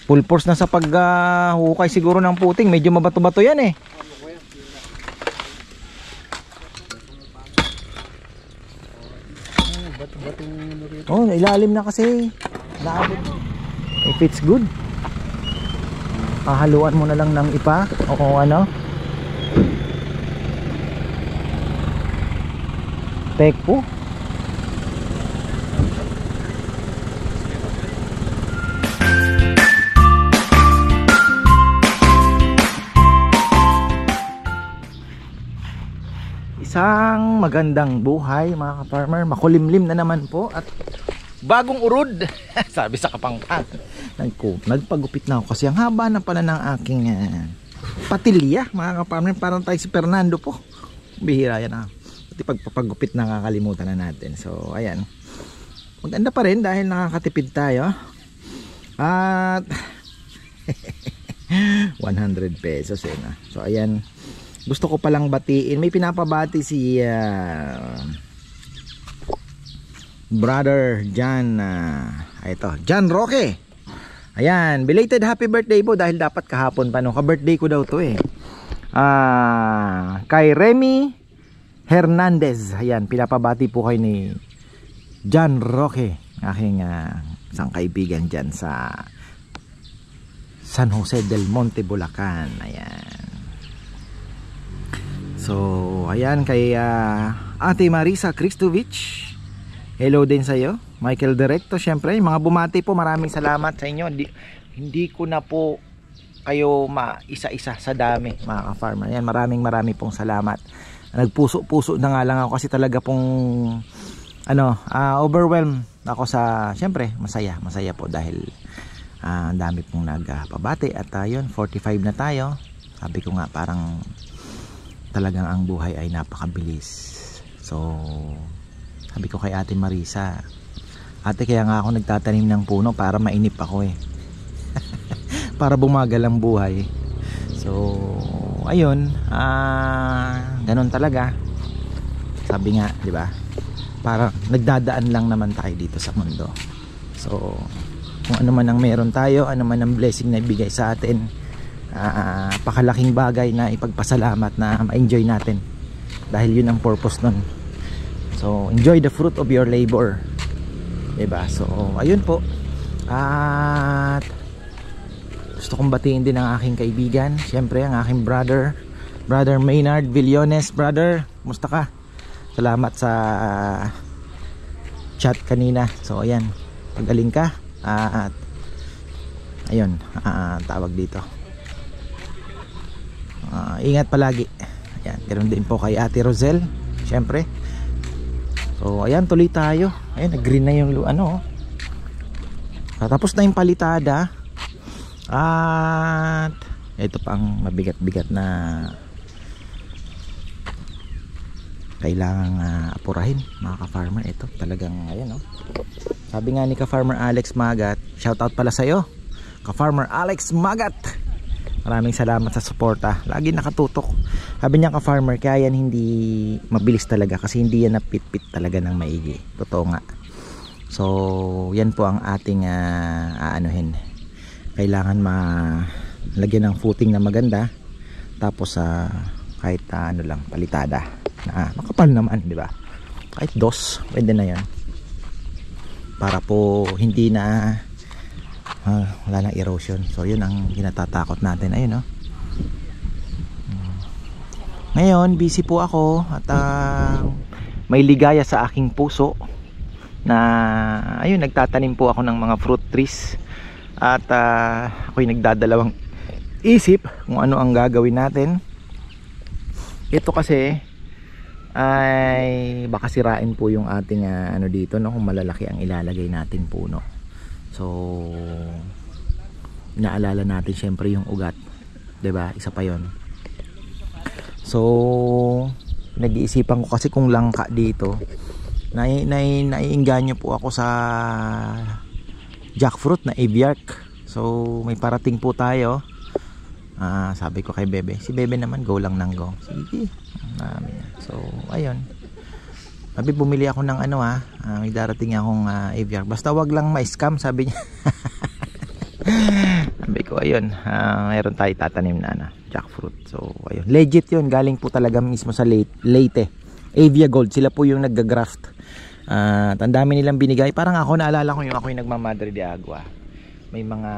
Full force na sa paghukay siguro ng puting. Medyo mabato-bato yan eh. Oh, ilalim na kasi. If it's good, hahaluan mo na lang ng ipa o kung ano. Tekpo. Isang magandang buhay mga ka-farmer. Makulimlim na naman po at bagong urod. Sabi sa kapangpang. Nagpagupit na ako kasi ang haba na pala ng aking patilya mga ka-farmer. Parang tayo si Fernando po. Bihira yan ah. Pati pagpapagupit nakakalimutan na natin. So ayan. Maganda pa rin dahil nakakatipid tayo. At 100 pesos eh na. So ayan. Gusto ko palang batiin. May pinapabati si Brother John. Ito, John Roque. Ayan, belated happy birthday po dahil dapat kahapon pa no. Ka-birthday ko daw to eh. Kay Remy Hernandez. Ayan, pinapabati po kay ni John Roque. Aking isang kaibigan dyan sa San Jose del Monte, Bulacan. Ayan. So, ayan kay Ate Marisa Kristovich. Hello din sa iyo, Michael Directo. Syempre, mga bumati po, maraming salamat sa inyo. Hindi ko na po kayo maisa-isa sa dami, mga ka-farmer. Ayan, maraming pong salamat. Nagpuso-puso na nga lang ako kasi talaga pong overwhelmed ako sa, syempre, masaya po dahil ang dami pong nagpabati at yun, 45 na tayo. Sabi ko nga parang talagang ang buhay ay napakabilis. So sabi ko kay Ate Marisa, ate kaya nga ako nagtatanim ng puno para mainip ako eh. Para bumagal ang buhay. So ayun, ganun talaga. Sabi nga, di ba? Para nagdadaan lang naman tayo dito sa mundo. So kung ano man ang meron tayo, ano man ang blessing na ibigay sa atin, pakalaking bagay na ipagpasalamat na ma-enjoy natin dahil yun ang purpose nun. So enjoy the fruit of your labor, diba? So ayun po. At gusto kong batiin din ang aking kaibigan, syempre ang aking brother Maynard Villones. Brother, musta ka? Salamat sa chat kanina. So ayan, pagaling ka. At ayun, tawag dito, ingat palagi. Ayan, ganoon din po kay Ate Rosel, syempre. So ayan, tuloy tayo. Ayan, nag-green na yung tapos na yung palitada. At ito pang mabigat-bigat na kailangang apurahin mga ka-farmer. Ito talagang ayan sabi nga ni ka-farmer Alex Magat, shoutout pala sa'yo ka-farmer Alex Magat. Maraming salamat sa suporta. Lagi nakatutok. Sabi niya ka-farmer, kaya yan hindi mabilis talaga kasi hindi yan napit-pit talaga ng maigi. Totoo nga. So, yan po ang ating aanuhin. Kailangan lagyan ng footing na maganda. Tapos kahit lang, palitada. Makapal naman, di ba? Kahit dos, pwede na yan. Para po hindi na wala nang erosion. So yun ang kinatatakot natin. Ayun ngayon busy po ako at may ligaya sa aking puso na ayun, nagtatanim po ako ng mga fruit trees at ako'y nagdadalawang isip kung ano ang gagawin natin. Ito kasi ay baka sirain po yung ating dito kung malalaki ang ilalagay nating puno. So inaalala natin syempre yung ugat, 'di ba? Isa pa 'yon. So nag-iisipan ko kasi kung langka dito. Naiinganyo po ako sa jackfruit na aviark. So may parating po tayo. Sabi ko kay Bebe, si Bebe naman go lang nang go. Sige. So ayun. Sabi bumili ako ng may darating akong aviark. Basta wag lang ma-scam, sabi niya. Sabi ko ayun, meron tayo tatanim na jackfruit. So ayun, legit yun, galing po talaga mismo sa Leyte, Avia Gold, sila po yung nagga-graft. At ang dami nilang binigay. Parang ako, naalala ko yung ako yung nagmamadre de agua. May mga,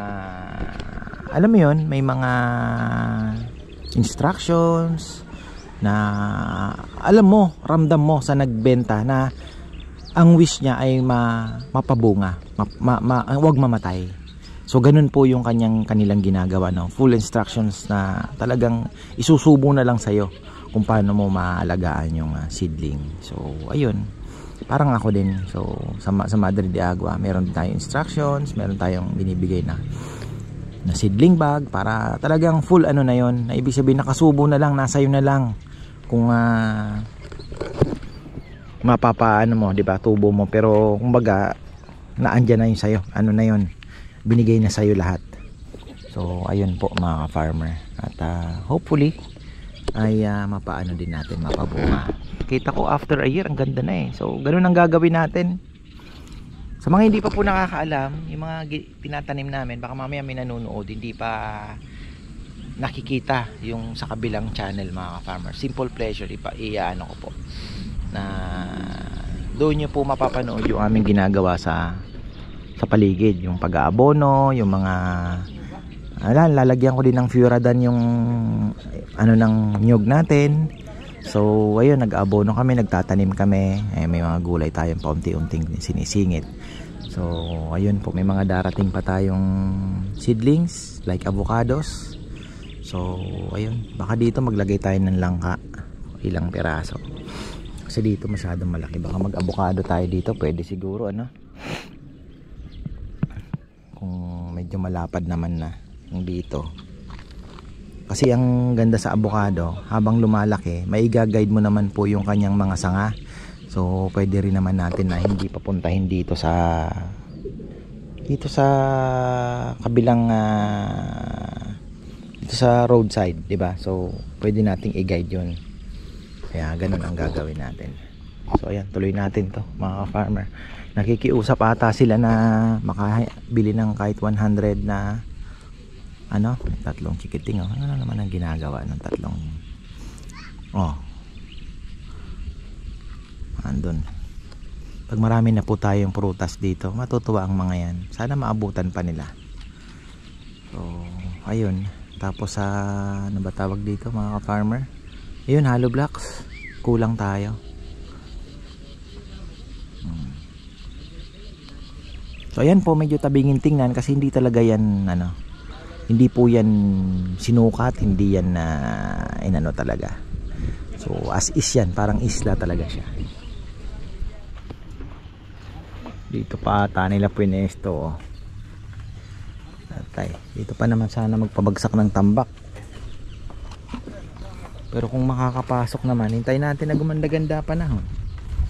alam mo yun, may mga instructions na alam mo, ramdam mo sa nagbenta na ang wish niya ay mapabunga, wag mamatay. So ganun po yung kanilang ginagawa, no? Full instructions na talagang isusubo na lang sa'yo kung paano mo maalagaan yung seedling. So ayun, parang ako din. So sa Madre de Agua, meron tayong instructions, meron tayong binibigay na seedling bag para talagang full ano na yon, na ibig sabihin nakasubo na lang, nasa iyo na lang kung mapapaano mo, di ba, tubo mo. Pero kumbaga naandyan na yun sa'yo, ano na yun, binigay na sa'yo lahat. So ayun po mga farmer, at hopefully ay mapaano din natin, mapabunga. Kita ko after a year ang ganda na eh. So ganun ang gagawin natin. Sa mga hindi pa po nakakaalam, yung mga tinatanim namin, baka mamaya may nanonood hindi pa nakikita yung sa kabilang channel mga farmer. Simple Pleasure, iaano ko po na doon nyo po mapapanood yung aming ginagawa sa paligid, yung pag-aabono, yung mga lalagyan ko din ng Furadan yung ano ng nyug natin. So ayun, nag-aabono kami, nagtatanim kami, may mga gulay tayong paunti-unting sinisingit. So ayun po, may mga darating pa tayong seedlings like avocados. So ayun, baka dito maglagay tayo ng langka, ilang piraso, kasi dito masyadong malaki. Baka mag-avocado tayo dito, pwede siguro ano, kung medyo malapad naman na yung dito. Kasi ang ganda sa avocado, habang lumalaki, maiga-guide mo naman po yung kanyang mga sanga. So pwede rin naman natin na hindi papuntahin dito sa kabilang dito sa roadside, di ba? So pwede nating i-guide yun. Kaya ganun ang gagawin natin. So ayan, tuloy natin to mga farmer. Nakikiusap ata sila na makabili ng kahit 100 na ano, tatlong chikiting. Ano na naman ang ginagawa ng tatlong andun. Pag marami na po tayong prutas dito, matutuwa ang mga yan. Sana maabutan pa nila. So ayun, tapos ano ba tawag dito mga farmer, ayun, hollow blocks, kulang tayo. So ayan po, medyo tabingin tingnan kasi hindi talaga yan ano, hindi po yan sinukat, hindi yan inano talaga. So as is yan, parang isla talaga siya. Dito pa ata nila pwesto. Atay, dito pa naman sana magpabagsak ng tambak. Pero kung makakapasok naman, hintayin natin na gumanda-ganda panahon.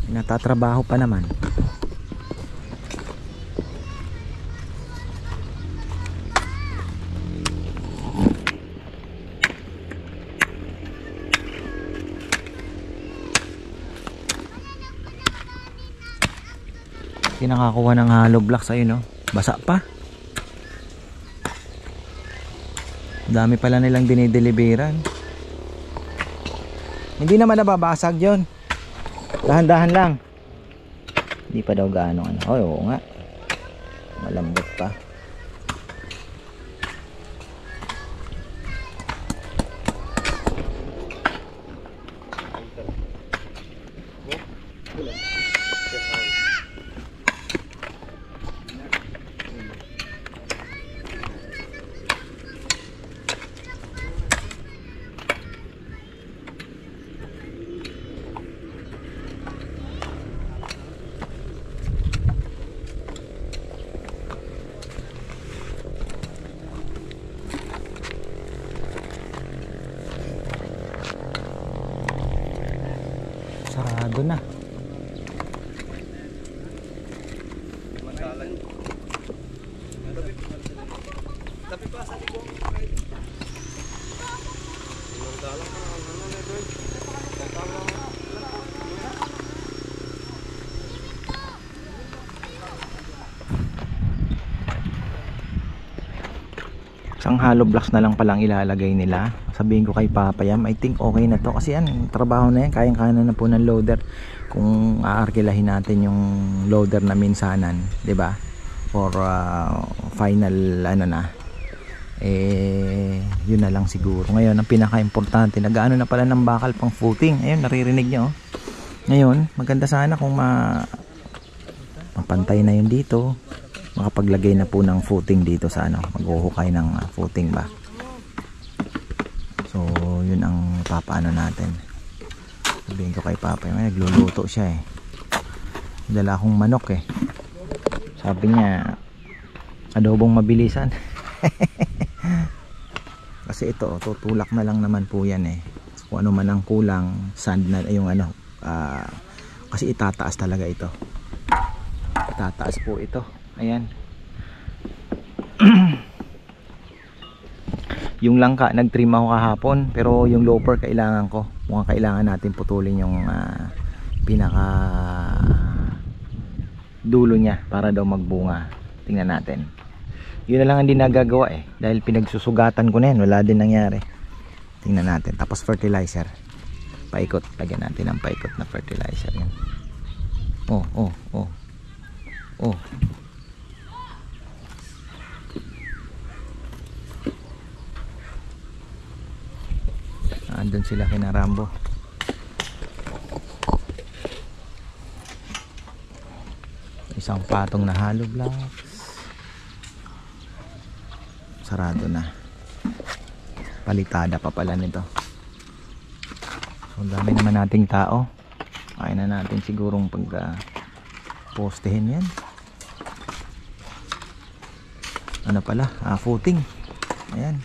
Natatrabaho pa naman. Nakakuha ng hollow blocks, ayun, no? Basa pa. Dami pala nilang dinideliveran. Hindi naman nababasag yon, dahan-dahan lang. Hindi pa daw gaano ano. Oo nga, malambot pa. Sarado na. Isang hollow blocks na lang palang ilalagay nila. Sabihin ko kay Papa Yam, I think okay na to kasi yan, trabaho na yan, kayang-kaya na po ng loader. Kung aarkilahin natin yung loader na minsanan, 'di ba? For final ano na. Yun na lang siguro. Ngayon, ang pinaka-importante, nag-aano na pala ng bakal pang footing. Ayun, naririnig niyo. Ngayon, maganda sana kung mapantay na yun dito. Makapaglagay na po ng footing dito sa ano, maghuhukay ng footing ba. So yun ang papaano natin. Sabihin ko kay Papa, may nagluluto siya dala akong manok sabi niya adobong mabilisan. Kasi ito tutulak na lang naman po yan kung ano man ang kulang, sand na yung ano, kasi itataas talaga ito, itataas po ito. Ayan. Yung langka nagtrim ako kahapon, pero yung loper kailangan ko. Mukhang kailangan natin putulin yung pinaka dulo niya para daw magbunga. Tingnan natin. Yun na lang hindi nagagawa dahil pinagsusugatan ko na yan, wala din nangyari. Tingnan natin. Tapos fertilizer. Paikot. Lagyan natin ng paikot na fertilizer yan. Oh. Andun sila kina Rambo. Isang patong na hollow blocks. Sarado na. Palitada pa pala nito. So dami naman nating tao. Kaya na natin sigurong pag postehin yan. Ano pala? Footing. Ayan.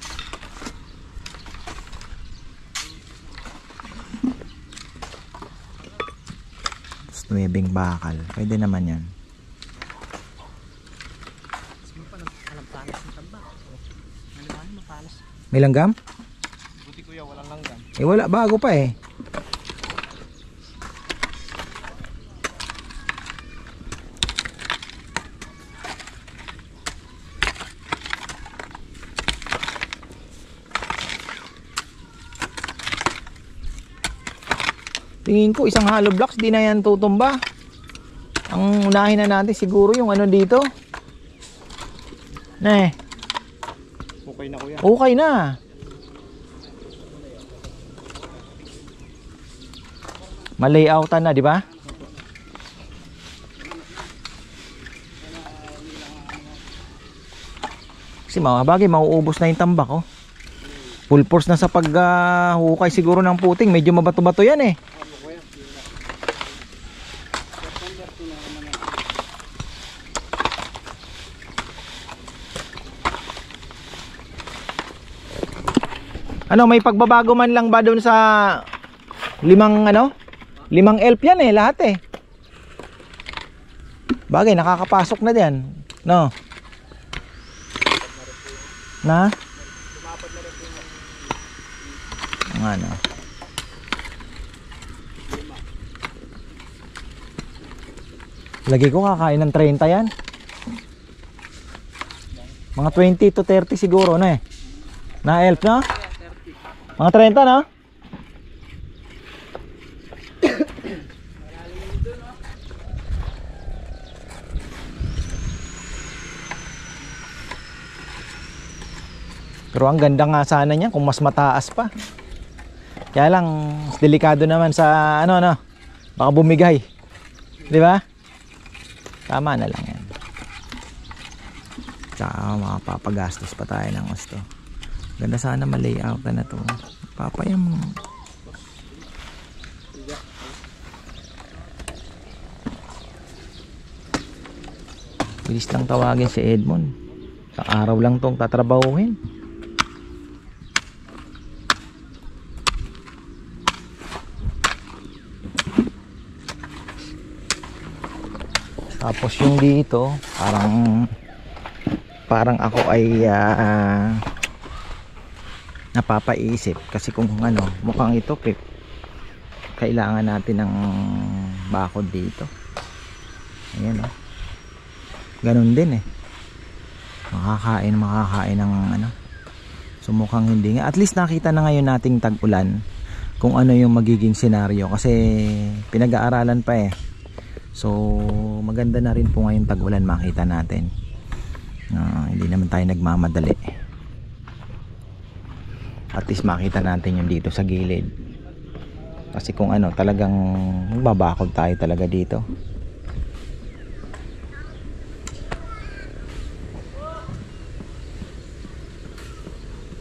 Nuebeng bakal. Pwede naman yan. May langgam? Buti kuya, walang langgam. Wala. Bago pa Tingin ko isang hollow blocks di na yan tutumba. Ang unahin na natin siguro yung ano dito. Okay na kuya. Okay na. Malayoutan na, di ba? Kasi bagay mauubos na yung tambak Full force na sa paghukay siguro ng puting. Medyo mabato-bato yan Ano, may pagbabago man lang ba doon sa limang elf yan lahat Bagay, nakakapasok na diyan. No? Na? Ang ano? Lagi ko kakain ng 30 yan. Mga 20 to 30 siguro na Na elf na? Mga 30 na? Pero ang ganda nga sana niya kung mas mataas pa. Kaya lang delikado naman sa baka bumigay. 'Di ba? Tama na lang yan. Tsaka makapapagastos pa tayo ng gusto. Ganda sana ma-layout na to. Papayam. Bilis lang tawagin si Edmond. Sa araw lang tong tatrabahuhin. Tapos yung dito, parang ako ay napapaisip kasi kung mukhang ito kailangan natin ng bakod dito. Ayan Ganun din makakain ng So mukhang hindi nga. At least nakita na ngayon nating tag-ulan kung ano yung magiging senaryo kasi pinag-aaralan pa eh. So maganda na rin po ngayon tag-ulan, makita natin. Hindi naman tayo nagmamadali. At least makita natin yung dito sa gilid. Kasi kung ano, talagang magbabakod tayo talaga dito.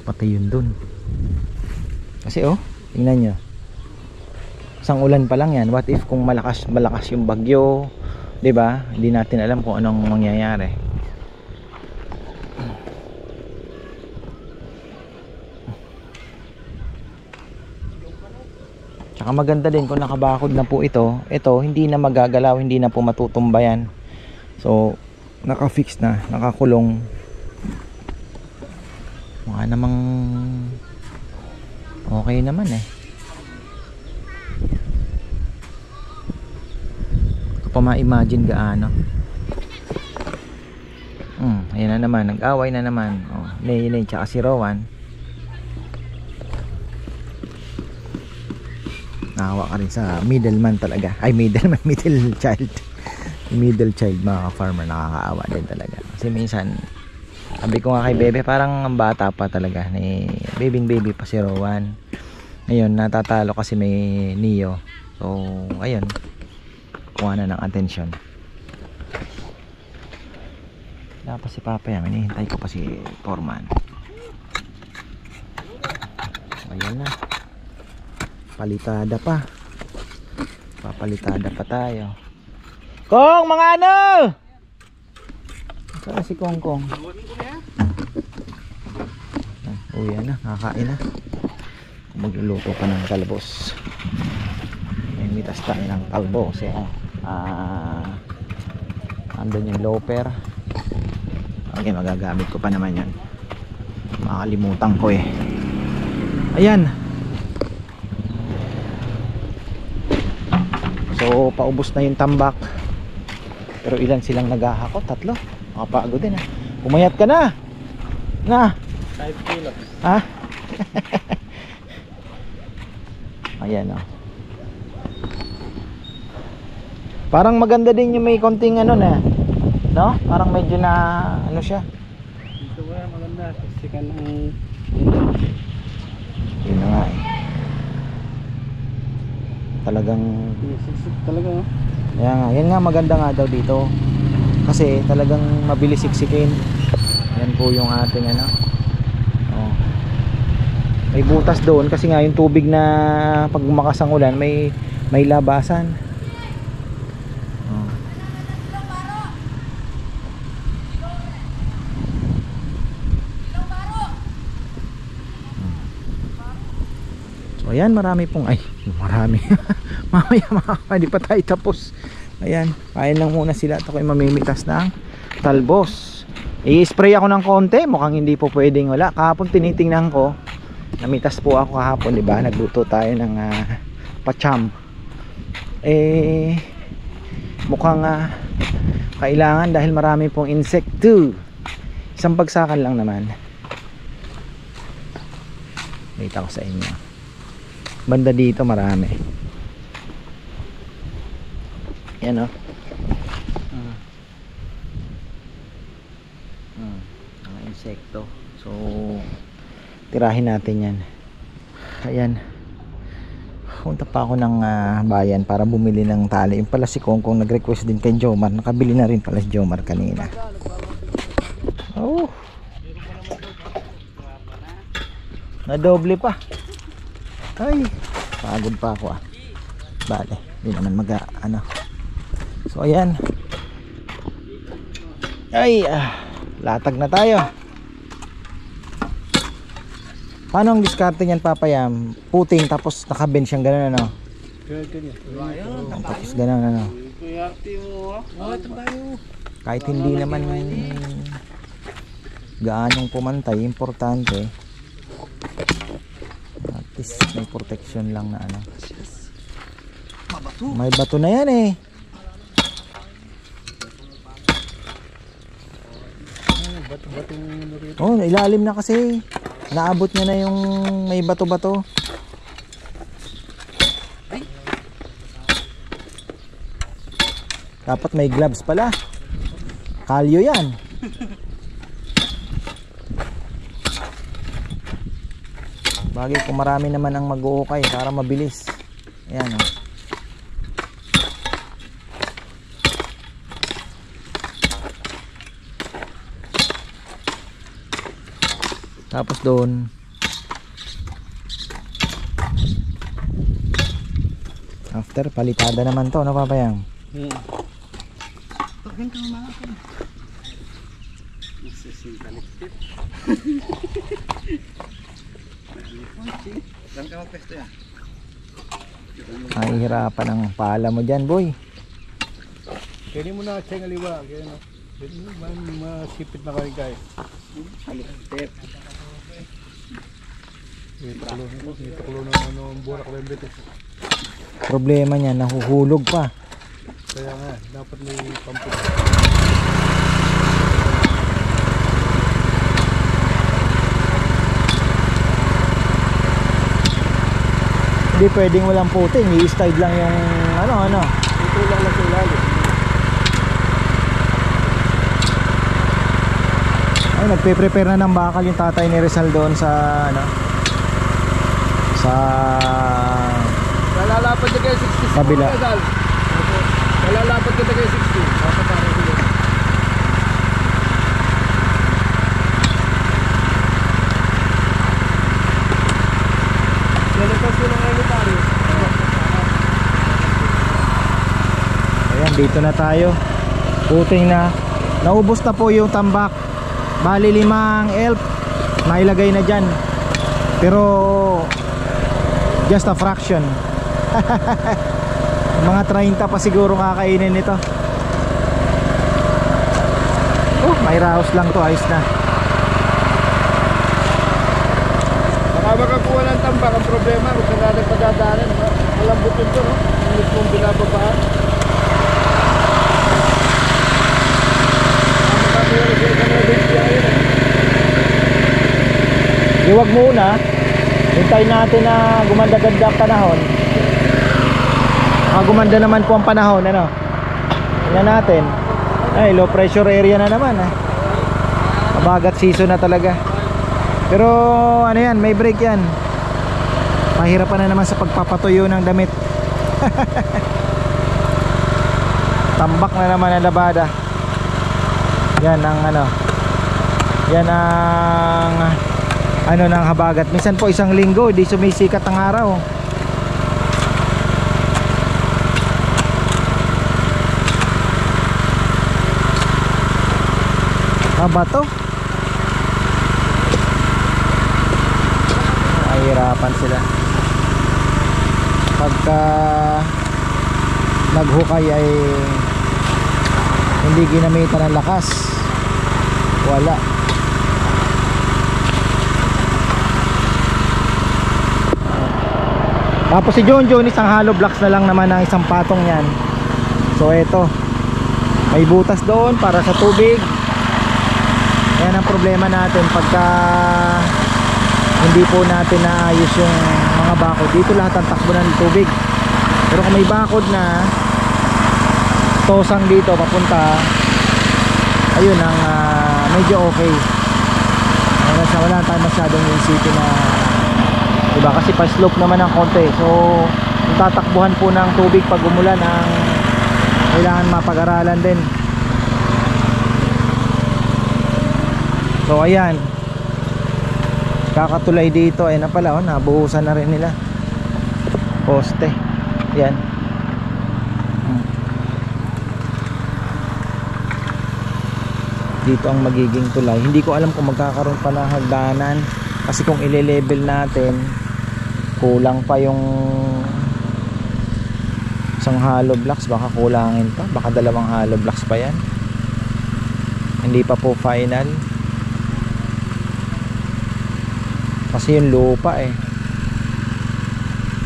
Pati yun dun. Kasi oh, tingnan nyo. Isang ulan pa lang yan. What if kung malakas yung bagyo, 'di ba? Hindi natin alam kung anong mangyayari. Tsaka maganda din kung nakabakod na po ito. Ito hindi na magagalaw, hindi na po matutumba yan. So naka-fix na, nakakulong. Mukha namang okay naman eh. Pa ma-imagine gaano. Ayan na naman, nag-away na naman. Oh, Nay tsaka si Rowan. Nakawa ka rin sa middleman talaga. Ay, middle child. Middle child, mga ka-farmer, nakakaawa din talaga. Kasi minsan, sabi ko nga kay Bebe, parang ang bata pa talaga. Baby pa si Rowan. Ngayon, natatalo kasi may Neo. So, ayun. Kuha na ng atensyon. Dapat si Papa yan, hinihintay ko pa si Foreman. Ayan na, palitada pa. Papalitada pa tayo. Kong, mga ano? Saan si Kong? Uwi na, kakain na. Magluluto pa ng talbos. May mitas tayo ng talbos. Andun yung loper. Okay, magagamit ko pa naman yan. Makakalimutan ko eh. Ayan. So paubos na yung tambak. Pero ilan silang naghahakot? 3. Makapagod din ah. Umayat ka na. 5 kilos. Ha? Ayan oh. Parang maganda din yung may konting ano na, no? Parang medyo na ano siya. Dito ba maganda, siksikan ng yun na nga eh. Talagang siksik talaga, no? yan nga maganda nga daw dito. Kasi talagang mabilis siksikin. Yan po yung ating ano. Oh. May butas doon kasi nga yung tubig na pag bumakas ang ulan may labasan. Ayan, marami pong marami. Mamaya hindi pa tayo tapos. Ayan, kain lang muna sila at ako'y mamimitas ng talbos. I-spray ako ng konti, mukhang hindi po pwedeng wala. Kahapon tinitingnan ko, namitas po ako kahapon, 'di ba? Nagluto tayo ng pacham. Mukhang kailangan dahil marami pong insekto. Isang bagsakan lang naman. Dito ko sa inyo. Banda dito marami. Yan o. Mga insekto. So tirahin natin yan. Ayan. Punta pa ako ng bayan para bumili ng tali. Yung pala si Kongkong nag-request din kay Jomar. Nakabili na rin pala si Jomar kanina. Oh, nadoble pa. Ay, pagod pa ako Bale, hindi naman So ayan. Ay, latag na tayo. Paano ang diskarte niyan, Papayam? Puting tapos nakabench siyang gano'n ano? Tapos gano'n ano? Kahit hindi naman gaanong pumantay, importante at least may protection lang na ano. May bato na yan eh. Oh, ilalim na kasi. Naabot niya na yung may bato-bato. Dapat may gloves pala. Kalyo yan. Bagay kung marami naman ang mag-uukay para mabilis. Ayan o. Tapos doon after palitada naman to, ano Papayang? Tugin ka mga ka. Nasisintalikip. Saan ka magpesto yan? Mahihirapan ang pala mo dyan, boy. Kaya mo na check aliwa. Kaya no. Masipit na kayo guys. Halikip. Ito kulo na ang burak na yung bitis. Problema niya, nahuhulog pa. Kaya nga, dapat may pampit. Hindi pwedeng walang puting, i-slide lang yung ano. Ito lang sa ilalim. Ay, nagpe-prepare na ng bakal yung tatay ni Rizal doon sa sa Lalapad ka kayo 60. kabila. Lalapad ka kayo 60. Papatara ko yun. Lalapad ko ng elementaryo. Ayan, dito na tayo. Puting na. Naubos na po yung tambak. Bali 5 elf nailagay na dyan. Pero just a fraction. Mga 30 pa siguro kakainin nito. May raos lang to, ayos na. Baka makakuha ng tambak. Ang problema kung saan natin padadaanan, malambot yun to, no? Ang mismong binababaan. Iwag muna. Hintayin natin na gumanda-ganda ang panahon. Gumanda naman po ang panahon, ano? Tingnan natin. Ay, low pressure area na naman, mabagat season na talaga. Pero ano yan, may break yan. Mahirapan na naman sa pagpapatuyo ng damit. Tambak na naman ang labada. Yan ang yan ang ng habagat. Minsan po isang linggo di sumisikat ang araw. Bato. Mahirapan sila. Pagka naghukay ay hindi ginamitan ng lakas, wala. Tapos si John isang hollow blocks na lang naman ang isang patong yan. So eto, may butas doon para sa tubig. Yan ang problema natin pagka hindi po natin naayos yung mga bakod. Dito lahat ang takbo ng tubig. Pero kung may bakod na tosang dito papunta, ayun ang medyo okay. Wala tayong masyadong isipin na, diba, kasi pa slope naman ng konti. So yung tatakbuhan po ng tubig pag umulan ang kailangan mapag-aralan din. So ayan, kakatulay dito ay na pala, nabuhusan na rin nila poste. Yan. Dito ang magiging tulay. Hindi ko alam kung magkakaroon pa ng hagdanan, kasi kung ile-level natin kulang pa yung isang hollow blocks. Baka kulangin pa, baka 2 hollow blocks pa yan. Hindi pa po final kasi yung lupa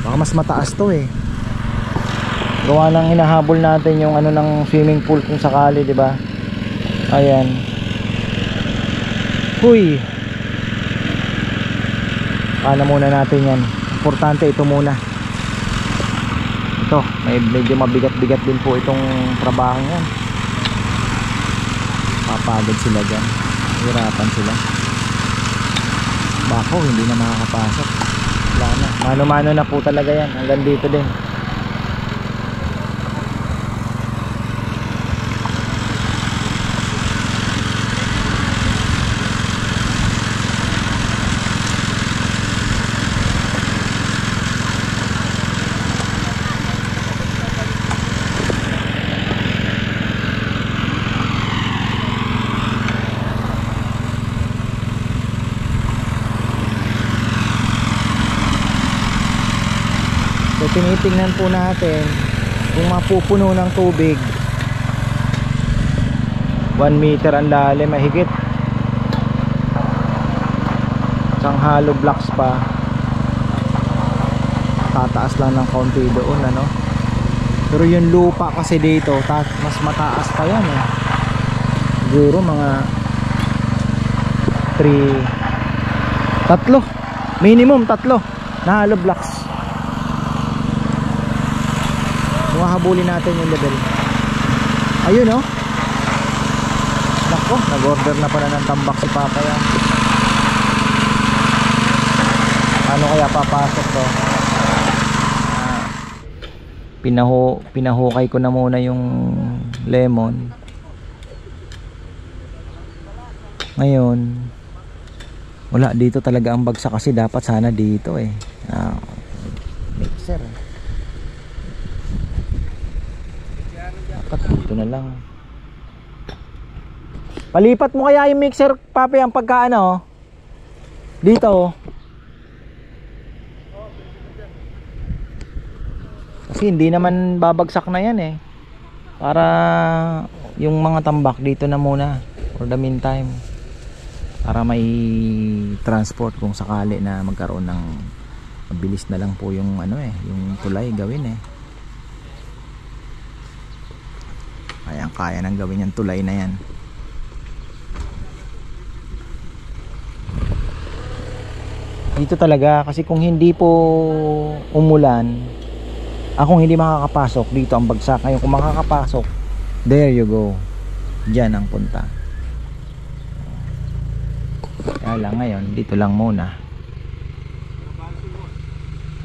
baka mas mataas to gawa ng hinahabol natin yung ng swimming pool kung sakali, di ba? Ayan. Huy. Paano muna natin yan. Importante ito muna. Ito, medyo mabigat-bigat din po itong trabaho yan. Papagod sila dyan. Hirapan sila. Bako, hindi na makakapasok. Wala na. Mano-mano na po talaga yan. Hanggang dito din. So tinitingnan po natin kung mapupuno ng tubig. 1 meter ang lalim, mahigit. Isang hollow blocks pa. Tataas lang ng konti doon, ano. Pero yung lupa kasi dito mas mataas pa yan eh. Siguro mga 3 minimum 3 na hollow blocks. Mahabulin natin yung level. Ayun oh. Nako, nag-order na pala ng tambak si Papa yan. Ano kaya papasok to? Pinahukay ko na muna yung lemon. Ngayon wala, dito talaga ang bagsak kasi dapat sana dito eh. Mixer dito na lang. Palipat mo kaya yung mixer, Papi, ang pagkaano dito. Kasi hindi naman babagsak na yan eh. Para yung mga tambak dito na muna for the meantime, para may transport kung sakali na magkaroon ng mabilis na lang po yung ano eh, yung tulay gawin eh. Kaya nang gawin yung tulay na yan. Dito talaga kasi kung hindi po umulan, akong hindi makakapasok dito ang bagsak. Ngayon kung makakapasok, there you go, dyan ang punta. Kaya lang ngayon dito lang muna.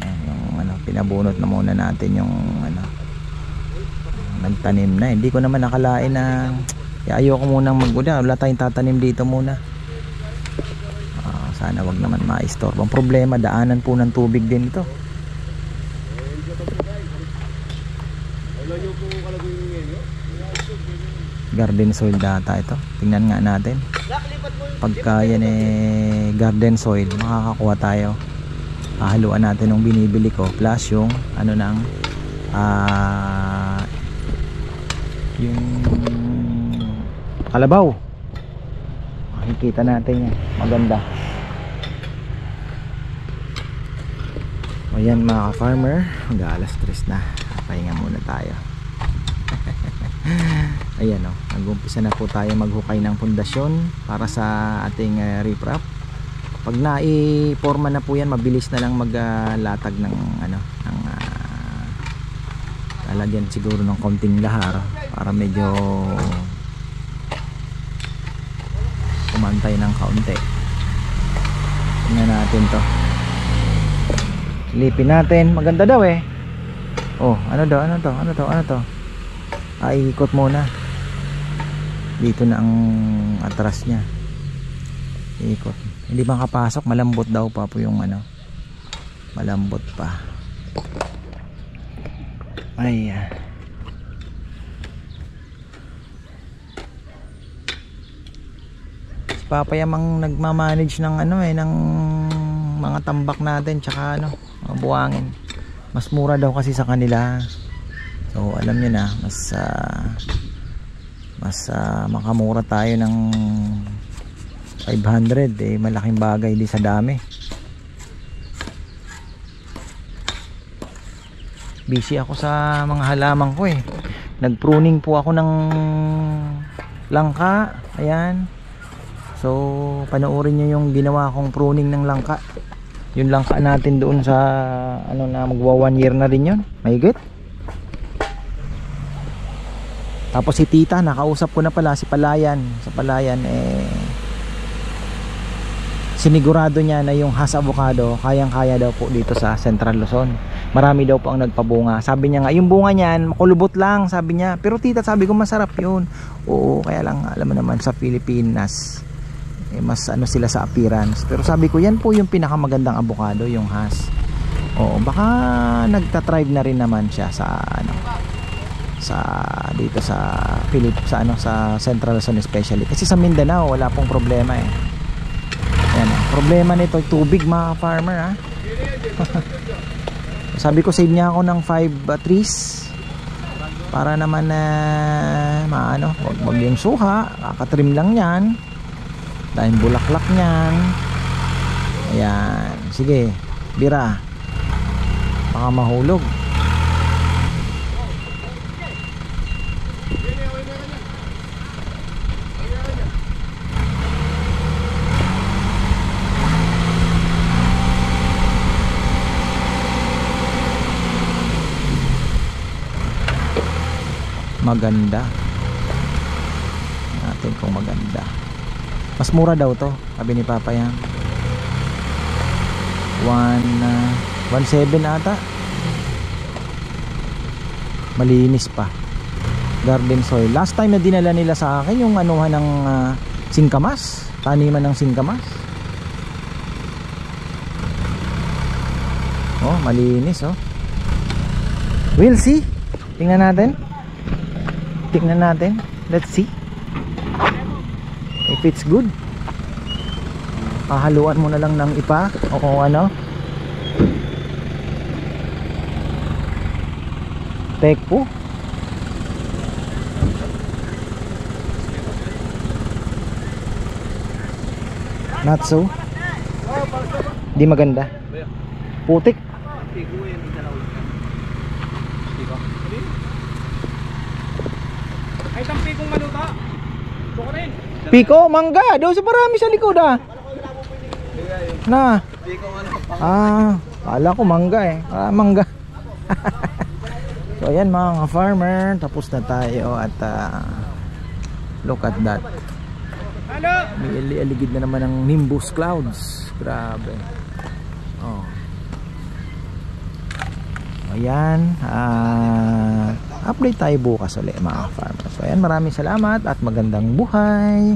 Ayan, yung ano, pinabunot na muna natin yung ano, nagtanim na. Hindi ko naman nakalain na ayoko munang magbuda. Wala tayong tatanim dito muna. Sana wag naman ma-istorbo. Ang problema, daanan po ng tubig din ito. Garden soil data ito. Tingnan nga natin. Pagka yan eh garden soil, makakakuha tayo. Hahaluan natin yung binibili ko plus yung ano ng yung kalabaw. Makikita natin yan, maganda. O yan mga ka-farmer, mag-aalas 3 na, pahinga muna tayo. Ayan o, nag-umpisa na po tayo maghukay ng pundasyon para sa ating riprap. Pag naiporma na po yan, mabilis na lang maglatag ng ano, ng lalagyan siguro ng konting lahar para medyo kumantay ng kaunti. Tingnan natin to, silipin natin, maganda daw eh. Oh, ano daw, ano to ikot muna dito na ang atras nya, ikot, hindi ba kapasok, malambot daw pa po yung ano, malambot pa. Ay si Papa Yamang nagmamanage ng ano eh, ng mga tambak natin tsaka ano, mga buwangin. Mas mura daw kasi sa kanila. So alam niyo na, mas makamura tayo ng 500 eh, malaking bagay di sa dami. Busy ako sa mga halaman ko eh. Nagpruning po ako ng langka. Ayan. So panoorin nyo yung ginawa kong pruning ng langka. Yun lang ka natin doon sa ano na magwa 1 year na rin yun. Mahigit. Tapos si tita, nakausap ko na pala si Palayan. Sa Palayan sinigurado niya na yung Hass avocado kayang-kaya daw po dito sa Central Luzon. Marami daw po ang nagpabunga. Sabi niya nga, yung bunga niyan makulubot lang, sabi niya. Pero tita, sabi ko masarap yun. Oo, kaya lang alam mo naman sa Pilipinas mas ano sila sa appearance. Pero sabi ko, yan po yung pinakamagandang avocado, yung Hass. Oo, baka nagta-thrive na rin naman siya sa ano, sa dito sa sa Central Luzon especially. Kasi sa Mindanao wala pong problema eh. Yan, problema nito tubig mga farmer ha. Sabi ko save niya ako ng 5 trees para naman maano, wag yung suha, kakatrim lang yan. Dahil bulaklak niyan. Ayan, sige, bira. Baka mahulog. Maganda. Natin kung maganda. Mas mura daw to, sabi ni Papa yan. 1.7 ata. Malinis pa. Garden soil. Last time na dinala nila sa akin yung anuhan ng singkamas, taniman ng singkamas. Oh, malinis oh. We'll see. Tingnan natin. Let's see if it's good. Pahaluan mo na lang ng ipa o kung ano. Tekpo. Not so. Di maganda. Putik. Ay, isang pikong maluta. Sukurin. Piko, mangga. Daw sa marami sa likod ah. Na. Kala ko mangga eh. Mangga. So ayan mga farmer, tapos na tayo at look at that. May aligid na naman ng nimbus clouds. Grabe. Oh. Ayan, update tayo bukas ulit mga farmers. So ayan, maraming salamat at magandang buhay.